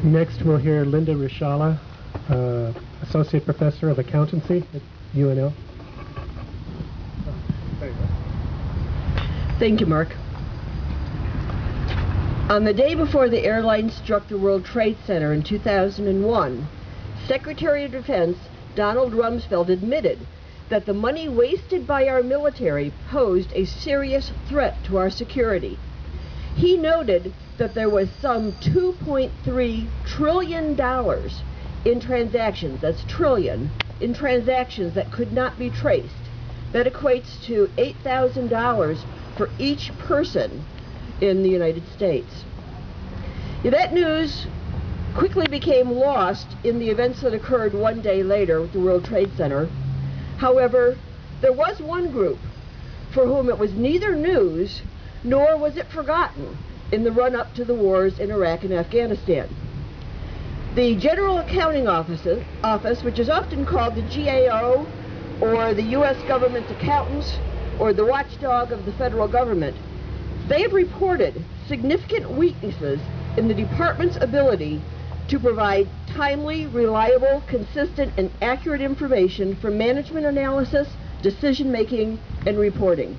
Next, we'll hear Linda Ruchala, Associate Professor of Accountancy at UNL. Thank you, Mark. On the day before the airline struck the World Trade Center in 2001, Secretary of Defense Donald Rumsfeld admitted that the money wasted by our military posed a serious threat to our security. He noted that there was some $2.3 trillion in transactions, that's trillion, in transactions that could not be traced. That equates to $8,000 for each person in the United States. That news quickly became lost in the events that occurred one day later with the World Trade Center. However, there was one group for whom it was neither news nor was it forgotten in the run-up to the wars in Iraq and Afghanistan. The General Accounting Office, which is often called the GAO, or the U.S. Government Accountants, or the watchdog of the federal government, they have reported significant weaknesses in the department's ability to provide timely, reliable, consistent, and accurate information for management analysis, decision-making, and reporting.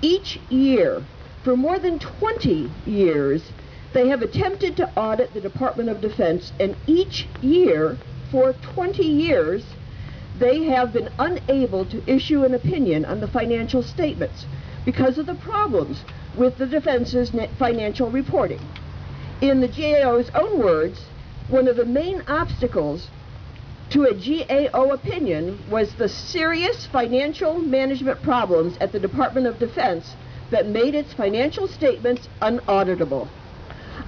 Each year, for more than 20 years, they have attempted to audit the Department of Defense, and each year, for 20 years, they have been unable to issue an opinion on the financial statements because of the problems with the Defense's financial reporting. In the GAO's own words, one of the main obstacles to a GAO opinion was the serious financial management problems at the Department of Defense that made its financial statements unauditable.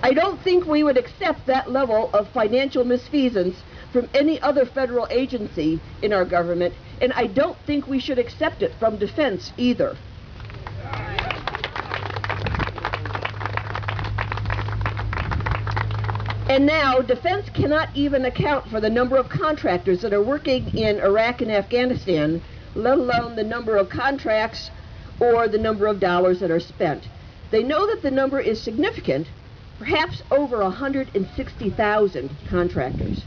I don't think we would accept that level of financial misfeasance from any other federal agency in our government, and I don't think we should accept it from Defense either. And now, Defense cannot even account for the number of contractors that are working in Iraq and Afghanistan, let alone the number of contracts or the number of dollars that are spent. They know that the number is significant, perhaps over 160,000 contractors.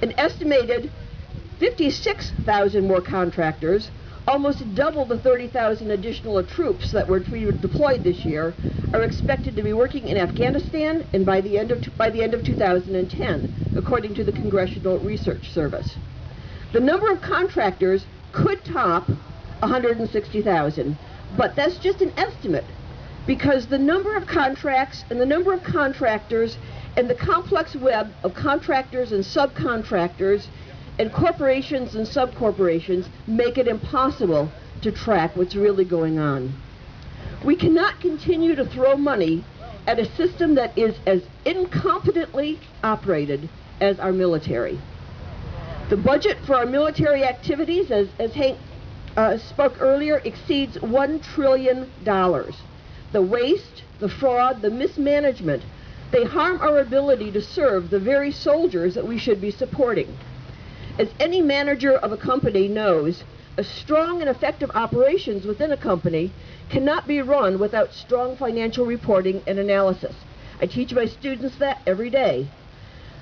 An estimated 56,000 more contractors, almost double the 30,000 additional troops that were deployed this year, are expected to be working in Afghanistan and by the end of 2010, according to the Congressional Research Service. The number of contractors could top 160,000, but that's just an estimate, because the number of contracts and the number of contractors and the complex web of contractors and subcontractors and corporations and subcorporations make it impossible to track what's really going on. We cannot continue to throw money at a system that is as incompetently operated as our military. The budget for our military activities, as Hank spoke earlier, exceeds $1 trillion. The waste, the fraud, the mismanagement, they harm our ability to serve the very soldiers that we should be supporting. As any manager of a company knows, a strong and effective operations within a company cannot be run without strong financial reporting and analysis. I teach my students that every day.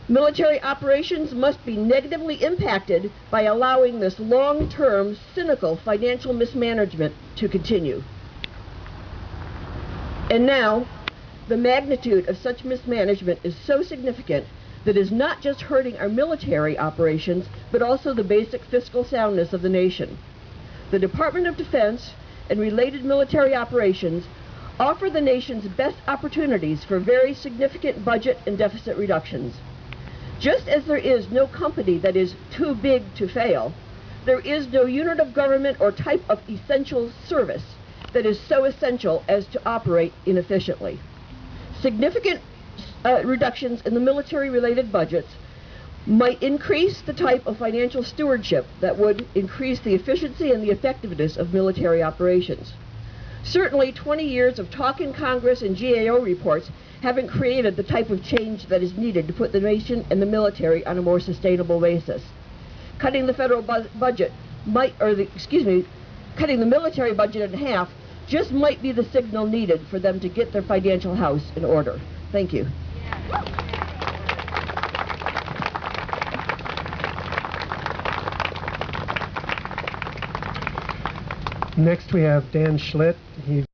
Military operations must be negatively impacted by allowing this long-term, cynical financial mismanagement to continue. And now, the magnitude of such mismanagement is so significant that is not just hurting our military operations, but also the basic fiscal soundness of the nation. The Department of Defense and related military operations offer the nation's best opportunities for very significant budget and deficit reductions. Just as there is no company that is too big to fail, there is no unit of government or type of essential service that is so essential as to operate inefficiently. Significant reductions in the military-related budgets might increase the type of financial stewardship that would increase the efficiency and the effectiveness of military operations. Certainly, 20 years of talk in Congress and GAO reports haven't created the type of change that is needed to put the nation and the military on a more sustainable basis. Cutting the federal budget cutting the military budget in half just might be the signal needed for them to get their financial house in order. Thank you. Next we have Dan Schlitt. He's